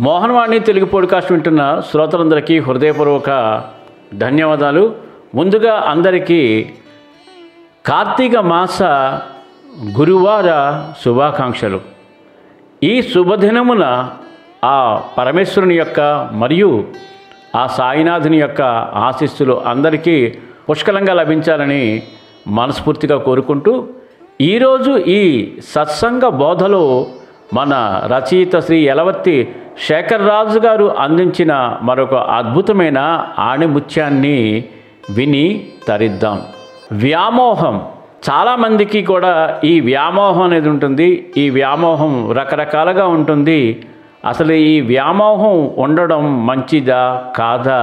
Mohan Vani Telugu podcast వింటున్న శ్రోతలందరికీ హృదయపూర్వక ధన్యవాదాలు. ముందుగా అందరికీ కార్తీక మాస గురువార శుభాకాంక్షలు. ఈ శుభదినమున ఆ పరమేశ్వరుని యొక్క మరియు ఆ సాయినాథుని యొక్క ఆశీస్సులు అందరికీ పుష్కలంగా లభించాలని మనస్ఫూర్తిగా కోరుకుంటూ, ఈరోజు ఈ సత్సంగ బోధలో మన రచయిత శ్రీ యలవర్తి శేఖర్ రాజు గారు అందించిన మరొక అద్భుతమైన ఆణిముత్యాన్ని విని తరిద్దాం. వ్యామోహం. చాలామందికి కూడా ఈ వ్యామోహం అనేది ఉంటుంది. ఈ వ్యామోహం రకరకాలుగా ఉంటుంది. అసలు ఈ వ్యామోహం ఉండడం మంచిదా కాదా?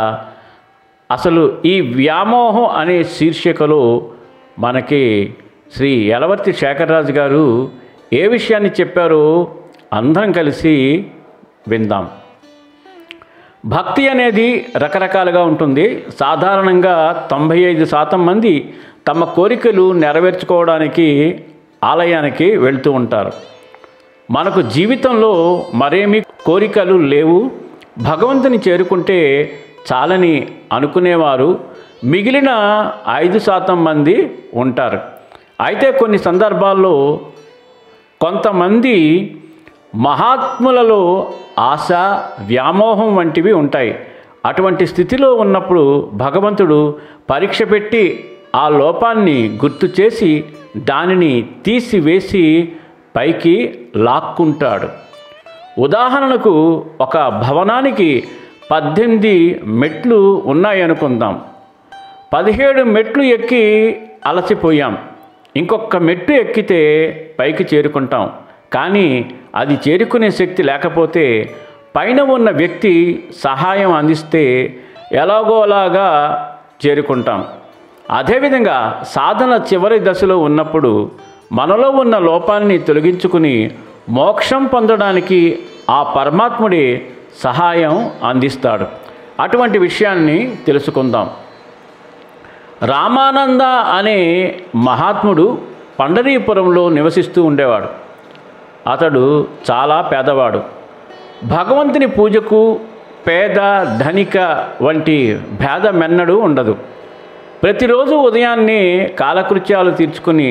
అసలు ఈ వ్యామోహం అనే శీర్షికలో మనకి శ్రీ యలవర్తి శేఖర్ రాజు గారు ఏ విషయాన్ని చెప్పారో అందరం కలిసి విందాం. భక్తి అనేది రకరకాలుగా ఉంటుంది. సాధారణంగా 95% మంది తమ కోరికలు నెరవేర్చుకోవడానికి ఆలయానికి వెళ్తూ ఉంటారు. మనకు జీవితంలో మరేమీ కోరికలు లేవు, భగవంతుని చేరుకుంటే చాలని అనుకునేవారు మిగిలిన 5% మంది ఉంటారు. అయితే కొన్ని సందర్భాల్లో కొంతమంది మహాత్ములలో ఆశ, వ్యామోహం వంటివి ఉంటాయి. అటువంటి స్థితిలో ఉన్నప్పుడు భగవంతుడు పరీక్ష పెట్టి ఆ లోపాన్ని గుర్తు చేసి దానిని తీసివేసి పైకి లాక్కుంటాడు. ఉదాహరణకు, ఒక భవనానికి 18 మెట్లు ఉన్నాయనుకుందాం. 17 మెట్లు ఎక్కి అలసిపోయాం. ఇంకొక మెట్టు ఎక్కితే పైకి చేరుకుంటాం. కానీ అది చేరుకునే శక్తి లేకపోతే పైన ఉన్న వ్యక్తి సహాయం అందిస్తే ఎలాగోలాగా చేరుకుంటాం. అదేవిధంగా సాధన చివరి దశలో ఉన్నప్పుడు మనలో ఉన్న లోపాన్ని తొలగించుకుని మోక్షం పొందడానికి ఆ పరమాత్ముడే సహాయం అందిస్తాడు. అటువంటి విషయాన్ని తెలుసుకుందాం. రామానంద అనే మహాత్ముడు పండరీపురంలో నివసిస్తూ ఉండేవాడు. అతడు చాలా పేదవాడు. భగవంతుని పూజకు పేద ధనిక వంటి భేదమెన్నడూ ఉండదు. ప్రతిరోజు ఉదయాన్నే కాలకృత్యాలు తీర్చుకుని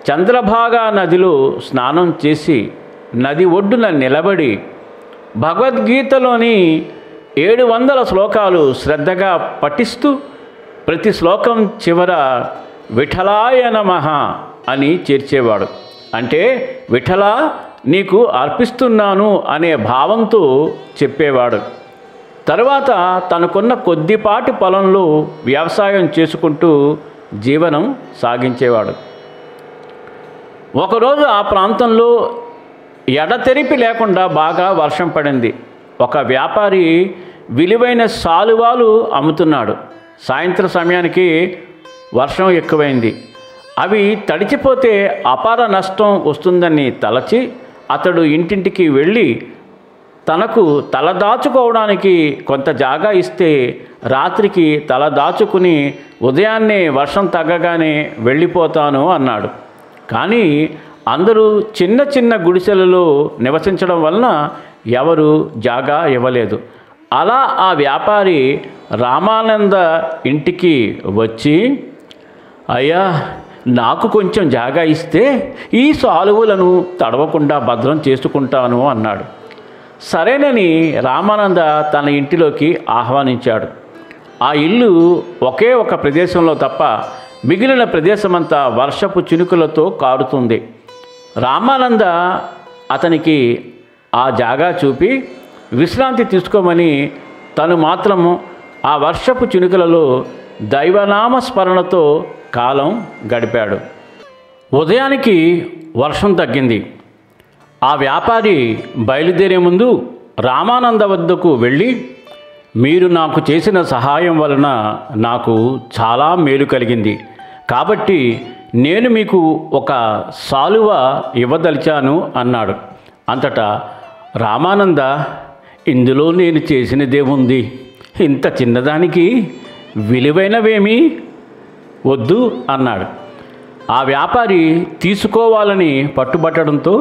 చంద్రభాగా నదిలో స్నానం చేసి నది ఒడ్డున నిలబడి భగవద్గీతలోని 700 శ్లోకాలు శ్రద్ధగా పఠిస్తూ ప్రతి శ్లోకం చివర విఠలాయ నమః అని చేర్చేవాడు. అంటే విఠలా నీకు అర్పిస్తున్నాను అనే భావంతో చెప్పేవాడు. తరువాత తనకున్న కొద్దిపాటి పొలంలో వ్యవసాయం చేసుకుంటూ జీవనం సాగించేవాడు. ఒకరోజు ఆ ప్రాంతంలో ఎడతెరిపి లేకుండా బాగా వర్షం పడింది. ఒక వ్యాపారి విలువైన శాలువాలు అమ్ముతున్నాడు. సాయంత్రం సమయానికి వర్షం ఎక్కువైంది. అవి తడిచిపోతే అపార నష్టం వస్తుందని తలచి అతడు ఇంటింటికి వెళ్ళి తనకు తలదాచుకోవడానికి కొంత జాగా ఇస్తే రాత్రికి తలదాచుకుని ఉదయాన్నే వర్షం తగ్గగానే వెళ్ళిపోతాను అన్నాడు. కానీ అందరూ చిన్న చిన్న గుడిసెలలో నివసించడం వలన ఎవరు జాగా ఇవ్వలేదు. అలా ఆ వ్యాపారి రామానంద ఇంటికి వచ్చి, అయ్యా, నాకు కొంచెం జాగా ఇస్తే ఈ సాలువులను తడవకుండా భద్రం చేసుకుంటాను అన్నాడు. సరేనని రామానంద తన ఇంటిలోకి ఆహ్వానించాడు. ఆ ఇల్లు ఒకే ఒక ప్రదేశంలో తప్ప మిగిలిన ప్రదేశమంతా వర్షపు చినుకులతో కారుతుంది. రామానంద అతనికి ఆ జాగా చూపి విశ్రాంతి తీసుకోమని తను మాత్రము ఆ వర్షపు చినుకులలో దైవనామస్మరణతో కాలం గడిపాడు. ఉదయానికి వర్షం తగ్గింది. ఆ వ్యాపారి బయలుదేరే ముందు రామానంద వద్దకు వెళ్ళి, మీరు నాకు చేసిన సహాయం వలన నాకు చాలా మేలు కలిగింది, కాబట్టి నేను మీకు ఒక శాలువ ఇవ్వదలిచాను అన్నాడు. అంతటా రామానంద, ఇందులో నేను చేసినదేముంది, ఇంత చిన్నదానికి విలువైనవేమీ వద్దు అన్నాడు. ఆ వ్యాపారి తీసుకోవాలని పట్టుబట్టడంతో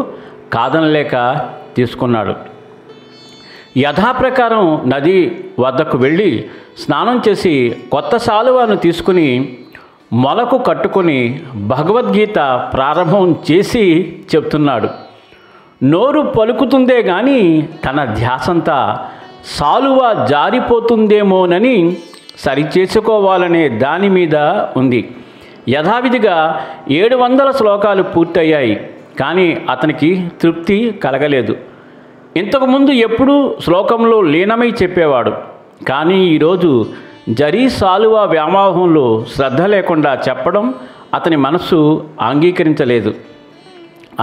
కాదనలేక తీసుకున్నాడు. యథాప్రకారం నది వద్దకు వెళ్ళి స్నానం చేసి కొత్త శాలువాను తీసుకుని మొలకు కట్టుకొని భగవద్గీత ప్రారంభం చేసి చెప్తున్నాడు. నోరు పలుకుతుందే కానీ తన ధ్యాసంతా శాలువ జారిపోతుందేమోనని సరిచేసుకోవాలనే దాని మీద ఉంది. యథావిధిగా 700 శ్లోకాలు పూర్తయ్యాయి. కానీ అతనికి తృప్తి కలగలేదు. ఇంతకుముందు ఎప్పుడూ శ్లోకంలో లీనమై చెప్పేవాడు. కానీ ఈరోజు జరీ శాలువ వ్యామోహంలో శ్రద్ధ లేకుండా చెప్పడం అతని మనస్సు అంగీకరించలేదు.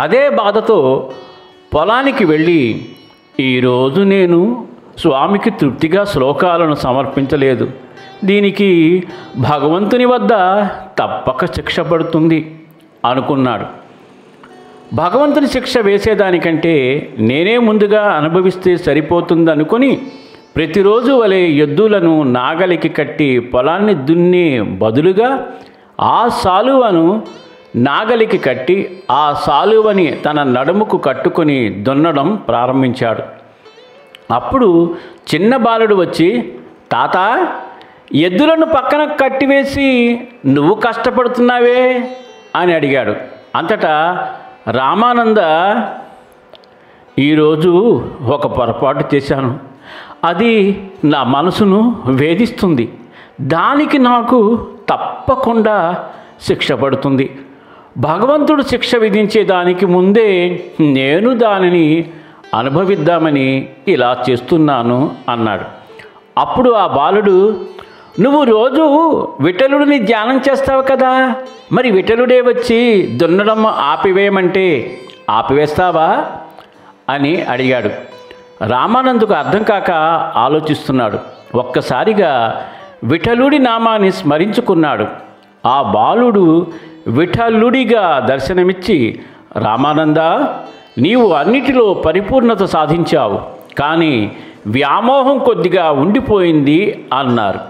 అదే బాధతో పొలానికి వెళ్ళి, ఈరోజు నేను స్వామికి తృప్తిగా శ్లోకాలను సమర్పించలేదు, దీనికి భగవంతుని వద్ద తప్పక శిక్ష పడుతుంది అనుకున్నాడు. భగవంతుని శిక్ష వేసేదానికంటే నేనే ముందుగా అనుభవిస్తే సరిపోతుందనుకొని ప్రతిరోజు వలె ఎద్దులను నాగలికి కట్టి పొలాన్ని దున్నే బదులుగా ఆ శాలువను నాగలికి కట్టి ఆ శాలువని తన నడుముకు కట్టుకొని దున్నడం ప్రారంభించాడు. అప్పుడు చిన్న బాలుడు వచ్చి, తాత, ఎద్దులను పక్కన కట్టివేసి నువ్వు కష్టపడుతున్నావే అని అడిగాడు. అంతటా రామానంద, ఈరోజు ఒక పొరపాటు చేశాను, అది నా మనసును వేధిస్తుంది, దానికి నాకు తప్పకుండా శిక్ష పడుతుంది. భగవంతుడు శిక్ష విధించేదానికి ముందే నేను దానిని అనుభవిద్దామని ఇలా చేస్తున్నాను అన్నాడు. అప్పుడు ఆ బాలుడు, నువ్వు రోజు విఠలుడిని ధ్యానం చేస్తావు కదా, మరి విఠలుడే వచ్చి దున్నడం ఆపివేయమంటే ఆపివేస్తావా అని అడిగాడు. రామానందుకు అర్థం కాక ఆలోచిస్తున్నాడు. ఒక్కసారిగా విఠలుడి నామాన్ని స్మరించుకున్నాడు. ఆ బాలుడు విఠలుడిగా దర్శనమిచ్చి, రామానంద, నీవు అన్నిటిలో పరిపూర్ణత సాధించావు, కానీ వ్యామోహం కొద్దిగా ఉండిపోయింది అన్నారు.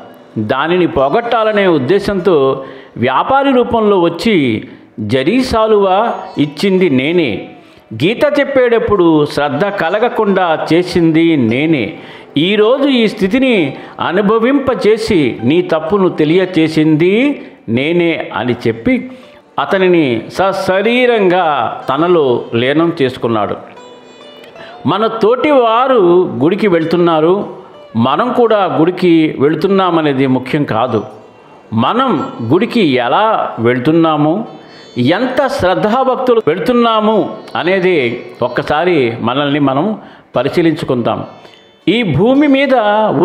దానిని పోగొట్టాలనే ఉద్దేశంతో వ్యాపారి రూపంలో వచ్చి జరీ శాలువ ఇచ్చింది నేనే, గీత చెప్పేటప్పుడు శ్రద్ధ కలగకుండా చేసింది నేనే, ఈరోజు ఈ స్థితిని అనుభవింపచేసి నీ తప్పును తెలియచేసింది నేనే అని చెప్పి అతనిని సశరీరంగా తనలో లీనం చేసుకున్నాడు. మన తోటి వారు గుడికి వెళ్తున్నారు, మనం కూడా గుడికి వెళుతున్నామనేది ముఖ్యం కాదు. మనం గుడికి ఎలా వెళ్తున్నాము, ఎంత శ్రద్ధాభక్తులు వెళుతున్నాము అనేది ఒక్కసారి మనల్ని మనం పరిశీలించుకుందాం. ఈ భూమి మీద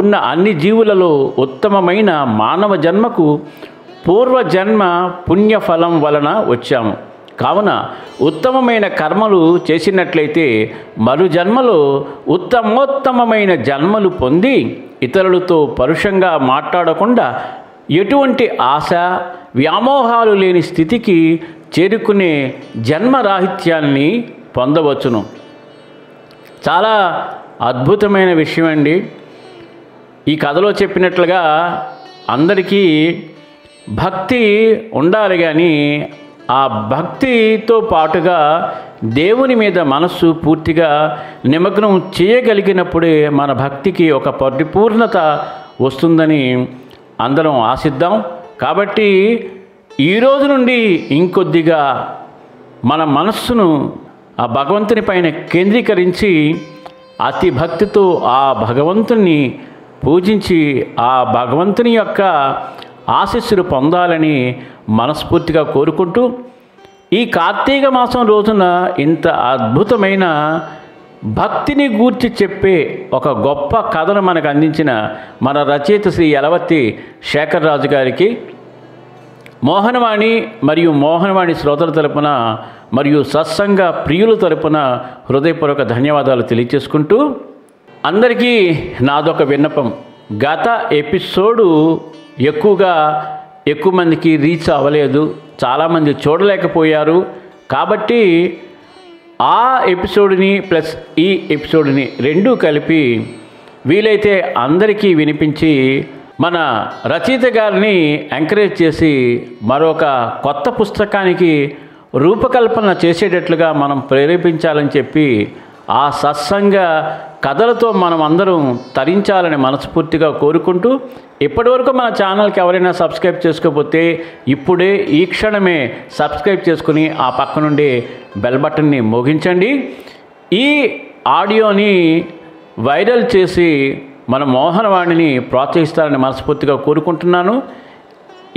ఉన్న అన్ని జీవులలో ఉత్తమమైన మానవ జన్మకు పూర్వజన్మ పుణ్యఫలం వలన వచ్చాము. కావున ఉత్తమమైన కర్మలు చేసినట్లయితే మరు జన్మలో ఉత్తమోత్తమైన జన్మలు పొంది ఇతరులతో పరుషంగా మాట్లాడకుండా ఎటువంటి ఆశ వ్యామోహాలు లేని స్థితికి చేరుకునే జన్మరాహిత్యాన్ని పొందవచ్చును. చాలా అద్భుతమైన విషయం అండి. ఈ కథలో చెప్పినట్లుగా అందరికీ భక్తి ఉండాలి, కానీ ఆ భక్తితో పాటుగా దేవుని మీద మనస్సు పూర్తిగా నిమగ్నం చేయగలిగినప్పుడే మన భక్తికి ఒక పరిపూర్ణత వస్తుందని అందరం ఆశిద్దాం. కాబట్టి ఈరోజు నుండి ఇంకొద్దిగా మన మనస్సును ఆ భగవంతుని పైన కేంద్రీకరించి అతి భక్తితో ఆ భగవంతుని పూజించి ఆ భగవంతుని యొక్క ఆశీస్సులు పొందాలని మనస్ఫూర్తిగా కోరుకుంటూ, ఈ కార్తీక మాసం రోజున ఇంత అద్భుతమైన భక్తిని గూర్చి చెప్పే ఒక గొప్ప కథను మనకు అందించిన మన రచయిత శ్రీ యలవర్తి శేఖర్ రాజు గారికి మోహనవాణి మరియు మోహనవాణి శ్రోతల తరపున మరియు సత్సంగ ప్రియుల తరపున హృదయపూర్వక ధన్యవాదాలు తెలియచేసుకుంటూ, అందరికీ నాదొక విన్నపం. గత ఎపిసోడు ఎక్కువ మందికి రీచ్ అవ్వలేదు, చాలామంది చూడలేకపోయారు. కాబట్టి ఆ ఎపిసోడ్ని ప్లస్ ఈ ఎపిసోడ్ని రెండూ కలిపి వీలైతే అందరికీ వినిపించి మన రచయిత గారిని ఎంకరేజ్ చేసి మరొక కొత్త పుస్తకానికి రూపకల్పన చేసేటట్లుగా మనం ప్రేరేపించాలని చెప్పి ఆ సత్సంగ కథలతో మనం అందరం తరించాలని మనస్ఫూర్తిగా కోరుకుంటూ, ఇప్పటివరకు మన ఛానల్కి ఎవరైనా సబ్స్క్రైబ్ చేసుకోకపోతే ఇప్పుడే ఈ క్షణమే సబ్స్క్రైబ్ చేసుకుని ఆ పక్క నుండి బెల్ బటన్ని మోగించండి. ఈ ఆడియోని వైరల్ చేసి మన మోహనవాణిని ప్రోత్సహిస్తారని మనస్ఫూర్తిగా కోరుకుంటున్నాను.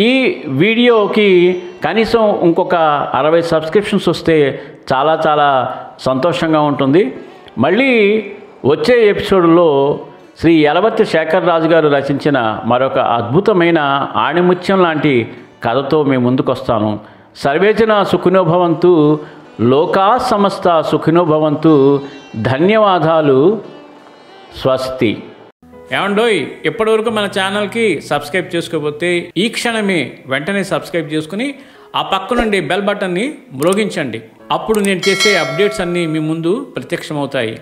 ఈ వీడియోకి కనీసం ఇంకొక 60 సబ్స్క్రిప్షన్స్ వస్తే చాలా చాలా సంతోషంగా ఉంటుంది. మళ్ళీ వచ్చే ఎపిసోడ్లో శ్రీ యలవర్తి శేఖర్ రాజు గారు రచించిన మరొక అద్భుతమైన ఆణిముత్యం లాంటి కథతో మీ ముందుకు వస్తాను. సర్వేజన సుఖినో భవంతు, లోకా సమస్త సుఖినో భవంతు. ధన్యవాదాలు. స్వస్తి. ఏమండోయ్, ఇప్పటివరకు మన ఛానల్కి సబ్స్క్రైబ్ చేసుకోకపోతే ఈ క్షణమే వెంటనే సబ్స్క్రైబ్ చేసుకుని ఆ పక్క నుండి బెల్ బటన్ని మ్రోగించండి. అప్పుడు నేను చేసే అప్డేట్స్ అన్నీ మీ ముందు ప్రత్యక్షమవుతాయి.